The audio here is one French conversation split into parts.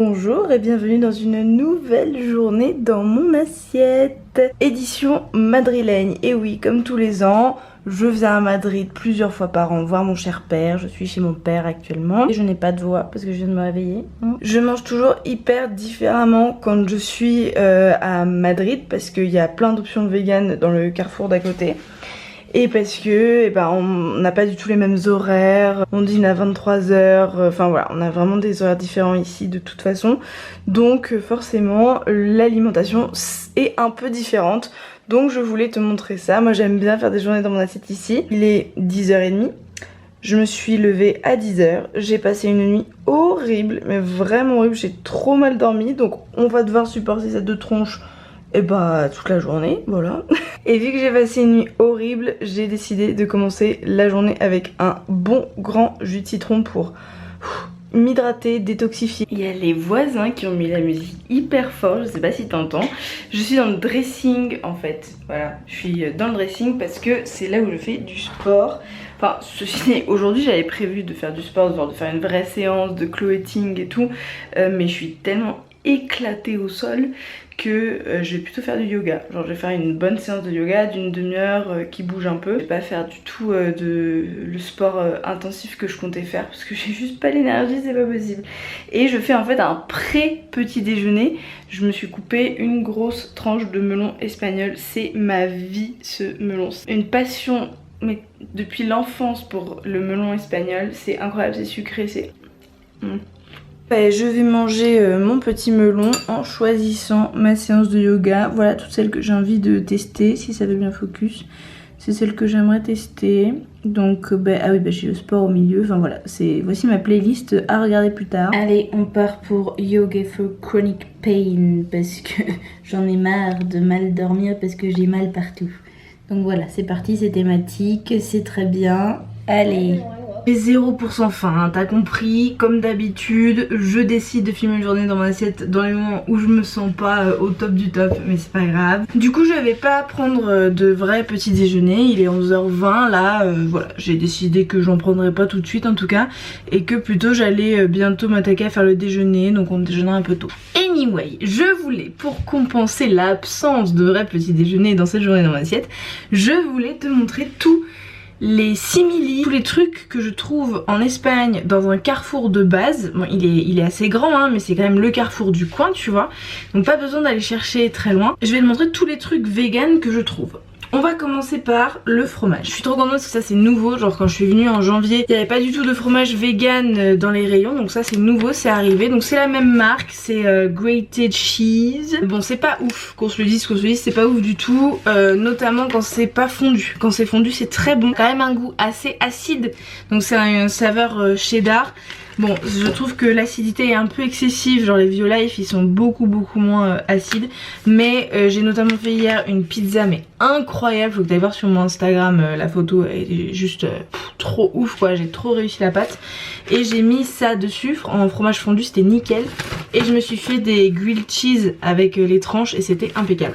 Bonjour et bienvenue dans une nouvelle journée dans mon assiette. Édition madrilène. Et oui, comme tous les ans, je viens à Madrid plusieurs fois par an voir mon cher père. Je suis chez mon père actuellement et je n'ai pas de voix parce que je viens de me réveiller. Je mange toujours hyper différemment quand je suis à Madrid parce qu'il y a plein d'options véganes dans le carrefour d'à côté. Et parce que on n'a pas du tout les mêmes horaires, on dîne à 23h, enfin voilà, on a vraiment des horaires différents ici de toute façon. Donc forcément l'alimentation est un peu différente. Donc je voulais te montrer ça. Moi j'aime bien faire des journées dans mon assiette ici. Il est 10h30. Je me suis levée à 10h. J'ai passé une nuit horrible, mais vraiment horrible. J'ai trop mal dormi. Donc on va devoir supporter cette deux tronches toute la journée, voilà. Et vu que j'ai passé une nuit horrible, j'ai décidé de commencer la journée avec un bon grand jus de citron pour m'hydrater, détoxifier. Il y a les voisins qui ont mis la musique hyper fort, je sais pas si t'entends. Je suis dans le dressing en fait, voilà. Je suis dans le dressing parce que c'est là où je fais du sport. Enfin, ceci dit, aujourd'hui j'avais prévu de faire du sport, genre de faire une vraie séance de cloeting et tout. Mais je suis tellement éclatée au sol que je vais plutôt faire du yoga. Genre je vais faire une bonne séance de yoga d'une demi-heure qui bouge un peu. Je vais pas faire du tout le sport intensif que je comptais faire parce que j'ai juste pas l'énergie, c'est pas possible. Et je fais en fait un pré-petit déjeuner. Je me suis coupé une grosse tranche de melon espagnol. C'est ma vie ce melon. Une passion mais depuis l'enfance pour le melon espagnol. C'est incroyable, c'est sucré, c'est... Je vais manger mon petit melon en choisissant ma séance de yoga. Voilà toutes celles que j'ai envie de tester, si ça veut bien focus. C'est celle que j'aimerais tester. Donc j'ai le sport au milieu. Enfin voilà, voici ma playlist à regarder plus tard. Allez, on part pour Yoga for Chronic Pain parce que j'en ai marre de mal dormir parce que j'ai mal partout. Donc voilà, c'est parti, c'est thématique, c'est très bien. Allez. J'ai 0% faim, hein, t'as compris, comme d'habitude, je décide de filmer une journée dans mon assiette dans les moments où je me sens pas au top du top, mais c'est pas grave. Du coup je vais pas prendre de vrai petit déjeuner, il est 11h20 là, voilà, j'ai décidé que j'en prendrais pas tout de suite en tout cas, et que plutôt j'allais bientôt m'attaquer à faire le déjeuner, donc on déjeunera un peu tôt. Anyway, je voulais, pour compenser l'absence de vrai petit déjeuner dans cette journée dans mon assiette, je voulais te montrer tout les simili, tous les trucs que je trouve en Espagne dans un carrefour de base. Bon, il est assez grand hein, mais c'est quand même le carrefour du coin, tu vois. Donc pas besoin d'aller chercher très loin. Je vais te montrer tous les trucs vegan que je trouve. On va commencer par le fromage. Je suis trop contente parce que ça c'est nouveau, genre quand je suis venue en janvier, il n'y avait pas du tout de fromage vegan dans les rayons, donc ça c'est nouveau, c'est arrivé. Donc c'est la même marque, c'est Grated Cheese. Bon c'est pas ouf, qu'on se le dise, c'est pas ouf du tout, notamment quand c'est pas fondu. Quand c'est fondu c'est très bon, quand même un goût assez acide, donc c'est une saveur cheddar. Bon, je trouve que l'acidité est un peu excessive, genre les Violife ils sont beaucoup moins acides. Mais j'ai notamment fait hier une pizza mais incroyable, faut que tu ailles voir sur mon Instagram, la photo elle est juste trop ouf quoi, j'ai trop réussi la pâte. Et j'ai mis ça dessus en fromage fondu, c'était nickel. Et je me suis fait des grilled cheese avec les tranches et c'était impeccable.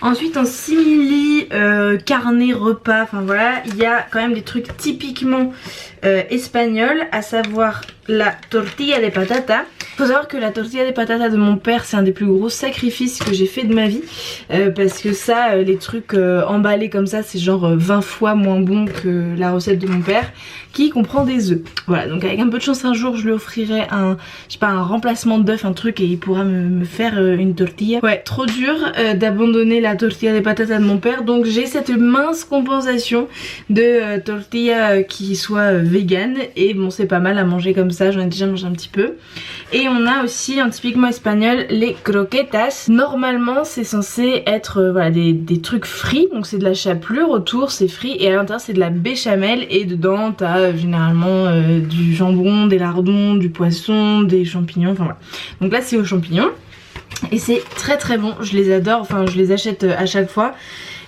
Ensuite en simili, carnet, repas, enfin voilà, il y a quand même des trucs typiquement espagnols, à savoir la tortilla de patata. Faut savoir que la tortilla de patata de mon père c'est un des plus gros sacrifices que j'ai fait de ma vie, parce que ça, les trucs emballés comme ça c'est genre 20 fois moins bon que la recette de mon père qui comprend des œufs. Voilà, donc avec un peu de chance un jour je lui offrirai un, je sais pas, un remplacement d'œuf, un truc, et il pourra me faire une tortilla. Ouais, trop dur d'abandonner la tortilla de patata de mon père, donc j'ai cette mince compensation de tortilla qui soit vegan, et bon c'est pas mal à manger comme ça, j'en ai déjà mangé un petit peu. Et on a aussi un typiquement espagnol, les croquetas. Normalement c'est censé être voilà, des trucs frits, donc c'est de la chapelure autour, c'est frit, et à l'intérieur c'est de la béchamel, et dedans t'as généralement du jambon, des lardons, du poisson, des champignons, enfin voilà. Donc là c'est aux champignons et c'est très bon, je les adore, enfin je les achète à chaque fois.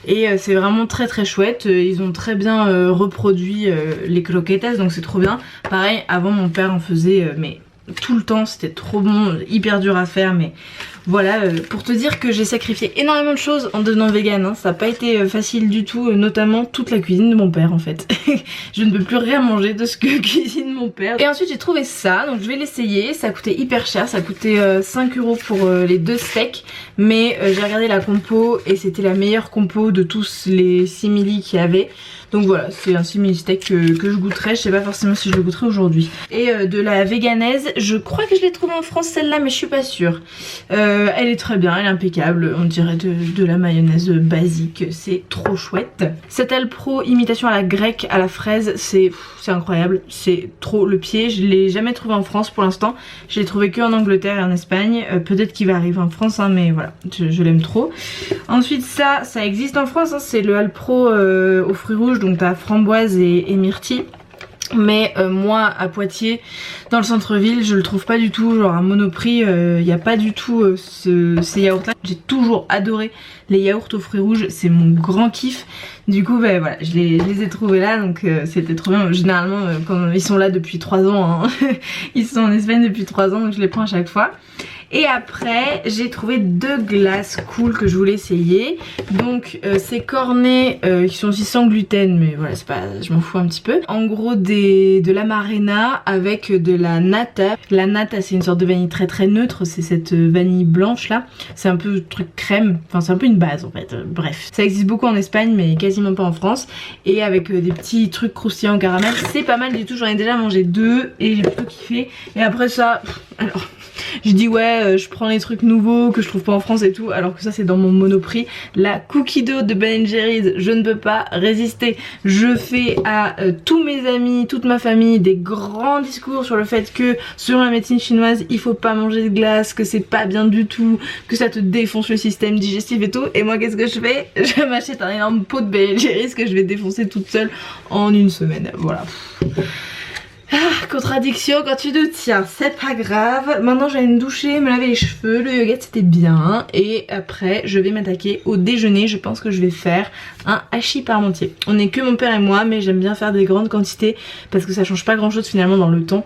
Et c'est vraiment très chouette, ils ont très bien reproduit les croquetas, donc c'est trop bien. Pareil, avant mon père en faisait mais tout le temps, c'était trop bon, hyper dur à faire, mais voilà, pour te dire que j'ai sacrifié énormément de choses en devenant vegan, hein. Ça n'a pas été facile du tout, notamment toute la cuisine de mon père en fait. Je ne peux plus rien manger de ce que cuisine mon père. Et ensuite j'ai trouvé ça, donc je vais l'essayer, ça a coûté hyper cher, ça a coûté 5 € pour les 2 steaks, mais j'ai regardé la compo et c'était la meilleure compo de tous les simili qu'il y avait. Donc voilà, c'est un simili steak que je goûterai, je sais pas forcément si je le goûterai aujourd'hui. Et de la véganaise, je crois que je l'ai trouvée en France celle-là, mais je suis pas sûre. Elle est très bien, elle est impeccable, on dirait de la mayonnaise basique, c'est trop chouette. Cette Alpro imitation à la grecque, à la fraise, c'est incroyable, c'est trop le pied. Je l'ai jamais trouvé en France pour l'instant, je l'ai trouvé que en Angleterre et en Espagne. Peut-être qu'il va arriver en France, hein, mais voilà, je l'aime trop. Ensuite ça existe en France, hein, c'est le Alpro aux fruits rouges, donc t'as framboise et myrtille. Mais moi à Poitiers, dans le centre-ville, je le trouve pas du tout, genre à Monoprix, il n'y a pas du tout ces yaourts là. J'ai toujours adoré les yaourts aux fruits rouges, c'est mon grand kiff. Du coup bah, voilà, je les ai trouvés là, donc c'était trop bien. Généralement quand ils sont là depuis 3 ans, hein, ils sont en Espagne depuis 3 ans, donc je les prends à chaque fois. Et après j'ai trouvé 2 glaces cool que je voulais essayer. Donc ces cornets qui sont aussi sans gluten, mais voilà, c'est pas, je m'en fous un petit peu. En gros de l'amarena avec de la nata. La nata c'est une sorte de vanille très très neutre, c'est cette vanille blanche là. C'est un peu truc crème, enfin c'est un peu une base en fait. Bref, ça existe beaucoup en Espagne mais quasiment pas en France. Et avec des petits trucs croustillants au caramel, c'est pas mal du tout. J'en ai déjà mangé 2 et j'ai plutôt kiffé. Et après ça, alors je dis ouais je prends les trucs nouveaux que je trouve pas en France et tout, alors que ça c'est dans mon Monoprix. La cookie dough de Ben Jerry's, je ne peux pas résister. Je fais à tous mes amis, toute ma famille des grands discours sur le fait que selon la médecine chinoise il faut pas manger de glace, que c'est pas bien du tout, que ça te défonce le système digestif et tout. Et moi qu'est-ce que je fais? Je m'achète un énorme pot de Ben Jerry's que je vais défoncer toute seule en une semaine. Voilà. Ah, contradiction quand tu te tiens, c'est pas grave. Maintenant j'allais me doucher, me laver les cheveux, le yoga c'était bien. Et après je vais m'attaquer au déjeuner. Je pense que je vais faire un hachis parmentier. On est que mon père et moi, mais j'aime bien faire des grandes quantités parce que ça change pas grand chose finalement dans le temps.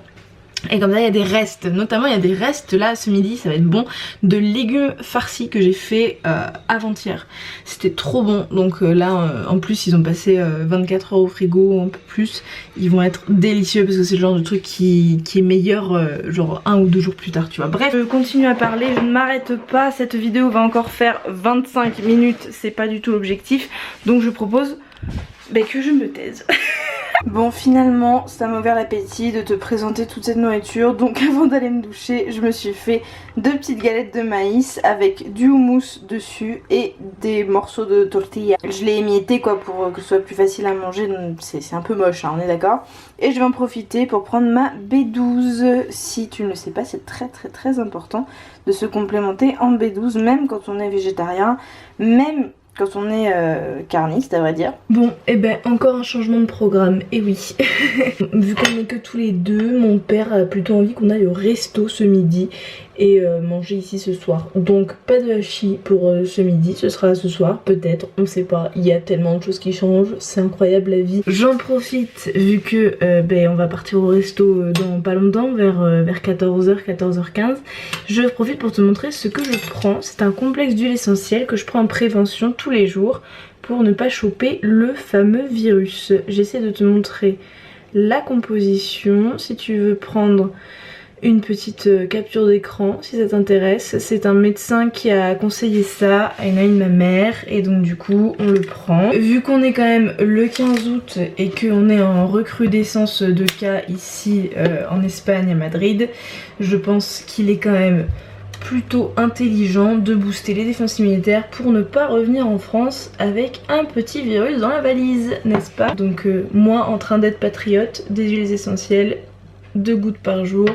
Et comme ça il y a des restes, notamment il y a des restes là ce midi, ça va être bon, de légumes farcis que j'ai fait avant-hier. C'était trop bon, donc là en plus ils ont passé 24 heures au frigo, un peu plus. Ils vont être délicieux parce que c'est le genre de truc qui est meilleur genre 1 ou 2 jours plus tard, tu vois. Bref, je continue à parler, je ne m'arrête pas, cette vidéo va encore faire 25 minutes, c'est pas du tout l'objectif. Donc je propose que je me taise. Bon finalement ça m'a ouvert l'appétit de te présenter toute cette nourriture. Donc avant d'aller me doucher je me suis fait 2 petites galettes de maïs avec du houmous dessus et des morceaux de tortilla. Je l'ai émietté quoi pour que ce soit plus facile à manger, c'est un peu moche hein, on est d'accord. Et je vais en profiter pour prendre ma B12. Si tu ne le sais pas, c'est très important de se complémenter en B12 même quand on est végétarien, même quand on est carniste à vrai dire. Bon et encore un changement de programme, et oui. Vu qu'on est que tous les deux, mon père a plutôt envie qu'on aille au resto ce midi et manger ici ce soir. Donc pas de hachis pour ce midi, ce sera ce soir peut-être, on sait pas, il y a tellement de choses qui changent, c'est incroyable la vie. J'en profite vu que on va partir au resto dans pas longtemps, vers 14h, 14h15. Je profite pour te montrer ce que je prends. C'est un complexe d'huile essentielle que je prends en prévention tous les jours pour ne pas choper le fameux virus. J'essaie de te montrer la composition si tu veux prendre une petite capture d'écran si ça t'intéresse. C'est un médecin qui a conseillé ça à une amie de ma mère et donc du coup on le prend. Vu qu'on est quand même le 15 août et qu'on est en recrudescence de cas ici en Espagne à Madrid, je pense qu'il est quand même plutôt intelligent de booster les défenses immunitaires pour ne pas revenir en France avec un petit virus dans la valise, n'est-ce pas? Donc moi en train d'être patriote, des huiles essentielles, 2 gouttes par jour.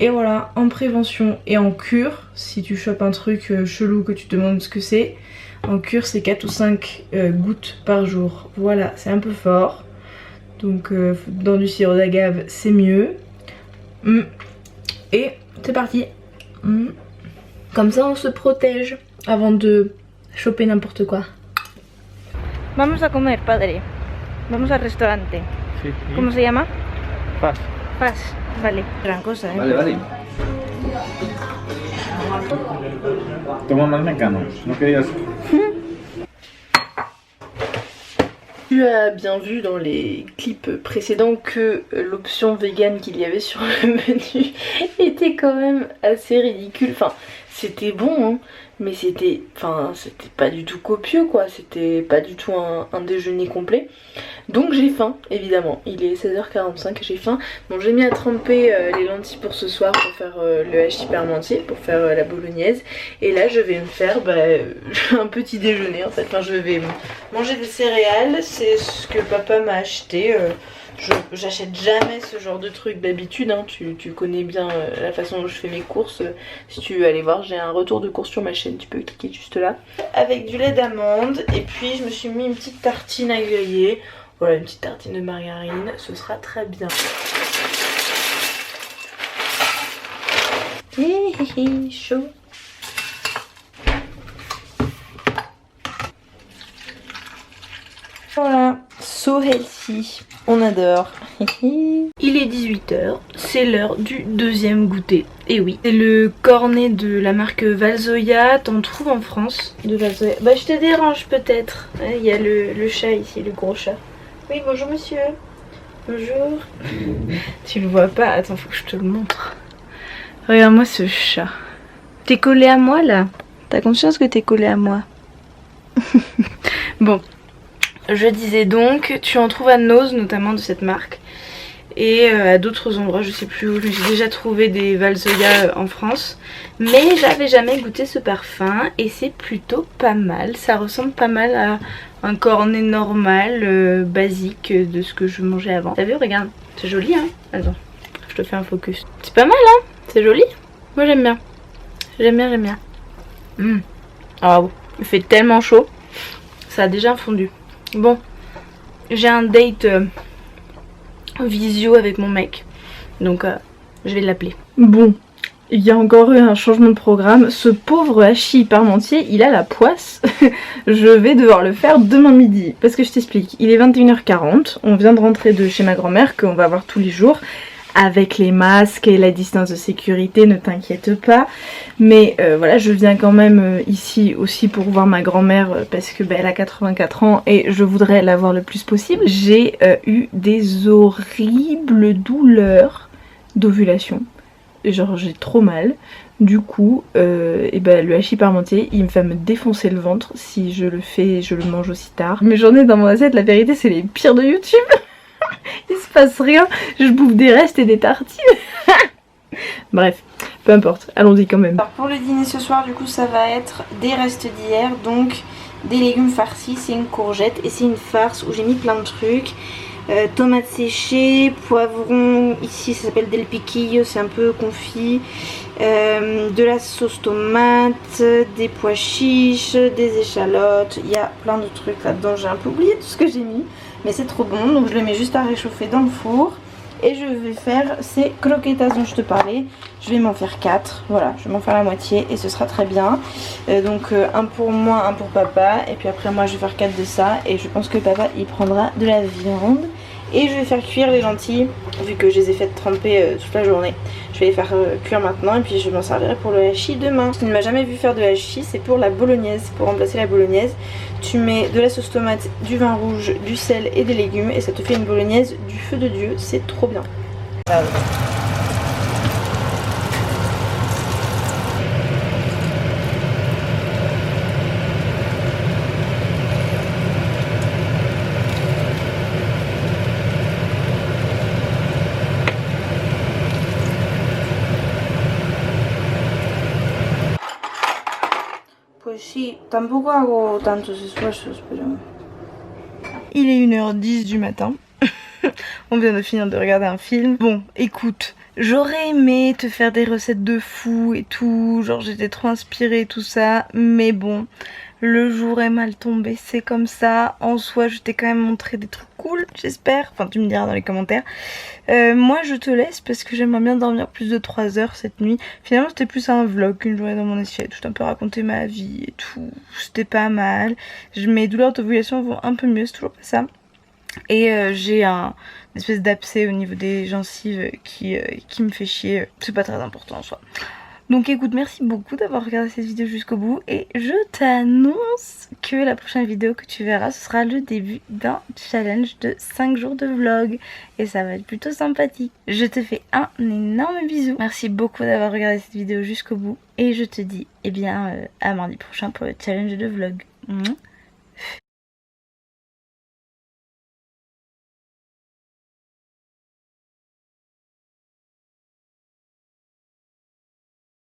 Et voilà, en prévention et en cure, si tu chopes un truc chelou que tu te demandes ce que c'est, en cure c'est 4 ou 5 gouttes par jour. Voilà, c'est un peu fort. Donc dans du sirop d'agave c'est mieux. Et c'est parti. Comme ça on se protège avant de choper n'importe quoi. Vamos a comer, padre. Vamos al restaurante. Sí, sí. ¿Cómo se llama? Faz. Faz. Vale, gran cosa, ¿eh? Vale, vale. Toma más mecano, no querías. Tu as bien vu dans les clips précédents que l'option vegan qu'il y avait sur le menu était quand même assez ridicule. Enfin, c'était bon, hein, mais c'était pas du tout copieux, quoi. C'était pas du tout un déjeuner complet. Donc j'ai faim, évidemment. Il est 16h45, j'ai faim. Bon, j'ai mis à tremper les lentilles pour ce soir pour faire le hachis parmentier, pour faire la bolognaise. Et là, je vais me faire un petit déjeuner, en fait. Enfin, je vais manger des céréales. C'est ce que papa m'a acheté. J'achète jamais ce genre de truc d'habitude, hein. Tu connais bien la façon dont je fais mes courses. Si tu veux aller voir, j'ai un retour de course sur ma chaîne, tu peux cliquer juste là. Avec du lait d'amande, et puis je me suis mis une petite tartine à griller. Voilà, une petite tartine de margarine, ce sera très bien. Chaud. Voilà, so healthy, on adore. Il est 18h, c'est l'heure du deuxième goûter. Et oui, c'est le cornet de la marque Valzoya, t'en trouves en France de Valzoya. Bah je te dérange peut-être, il y a le chat ici, le gros chat. Oui, bonjour monsieur. Bonjour. Tu le vois pas? Attends, faut que je te le montre. Regarde-moi ce chat. T'es collé à moi là? T'as conscience que t'es collé à moi? Bon. Je disais donc, tu en trouves à Nose notamment de cette marque et à d'autres endroits, je sais plus où. J'ai déjà trouvé des Valzoya en France, mais j'avais jamais goûté ce parfum et c'est plutôt pas mal. Ça ressemble pas mal à un cornet normal, basique de ce que je mangeais avant. T'as vu, regarde, c'est joli hein. Attends, je te fais un focus. C'est pas mal hein, c'est joli. Moi j'aime bien. J'aime bien, j'aime bien. Ah bon, il fait tellement chaud, ça a déjà fondu. Bon, j'ai un date visio avec mon mec, donc je vais l'appeler. Bon, il y a encore eu un changement de programme. Ce pauvre hachis parmentier, il a la poisse. Je vais devoir le faire demain midi. Parce que je t'explique, il est 21h40, on vient de rentrer de chez ma grand-mère, qu'on va voir tous les jours. Avec les masques et la distance de sécurité, ne t'inquiète pas. Mais voilà, je viens quand même ici aussi pour voir ma grand-mère parce que elle a 84 ans et je voudrais la voir le plus possible. J'ai eu des horribles douleurs d'ovulation. Genre j'ai trop mal. Du coup, le hachis parmentier, il va me défoncer le ventre si je le fais, je le mange aussi tard. Mes journées dans mon assiette, la vérité, c'est les pires de YouTube. Il se passe rien, je bouffe des restes et des tartines. Bref, peu importe, allons-y quand même. Alors pour le dîner ce soir, du coup, ça va être des restes d'hier, donc des légumes farcis, c'est une courgette et c'est une farce où j'ai mis plein de trucs. Tomates séchées, poivrons, ici ça s'appelle del piquillo, c'est un peu confit. De la sauce tomate, des pois chiches, des échalotes, il y a plein de trucs là-dedans, j'ai un peu oublié tout ce que j'ai mis. Mais c'est trop bon, donc je le mets juste à réchauffer dans le four. Et je vais faire ces croquetas dont je te parlais. Je vais m'en faire 4, voilà, je vais m'en faire la moitié et ce sera très bien. Donc un pour moi, un pour papa. Et puis après moi je vais faire 4 de ça. Et je pense que papa il prendra de la viande. Et je vais faire cuire les lentilles, vu que je les ai faites tremper toute la journée. Je vais les faire cuire maintenant et puis je m'en servirai pour le hachis demain. Tu ne m'as jamais vu faire de hachis, c'est pour la bolognaise, pour remplacer la bolognaise. Tu mets de la sauce tomate, du vin rouge, du sel et des légumes et ça te fait une bolognaise du feu de Dieu, c'est trop bien. Pues sí, tampoco hago tantos esfuerzos, pero... Il est 1h10 du matin. On vient de finir de regarder un film. Bon, écoute, j'aurais aimé te faire des recettes de fou et tout, genre j'étais trop inspirée tout ça, mais bon, le jour est mal tombé, c'est comme ça. En soi, je t'ai quand même montré des trucs cool, j'espère. Enfin, tu me diras dans les commentaires. Moi, je te laisse parce que j'aimerais bien dormir plus de 3 heures cette nuit. Finalement, c'était plus un vlog qu'une journée dans mon assiette. Je t'ai un peu raconté ma vie et tout. C'était pas mal. Mes douleurs d'ovulation vont un peu mieux, c'est toujours pas ça. Et j'ai un espèce d'abcès au niveau des gencives qui me fait chier. C'est pas très important en soi. Donc écoute, merci beaucoup d'avoir regardé cette vidéo jusqu'au bout et je t'annonce que la prochaine vidéo que tu verras, ce sera le début d'un challenge de 5 jours de vlog et ça va être plutôt sympathique. Je te fais un énorme bisou. Merci beaucoup d'avoir regardé cette vidéo jusqu'au bout et je te dis à mardi prochain pour le challenge de vlog.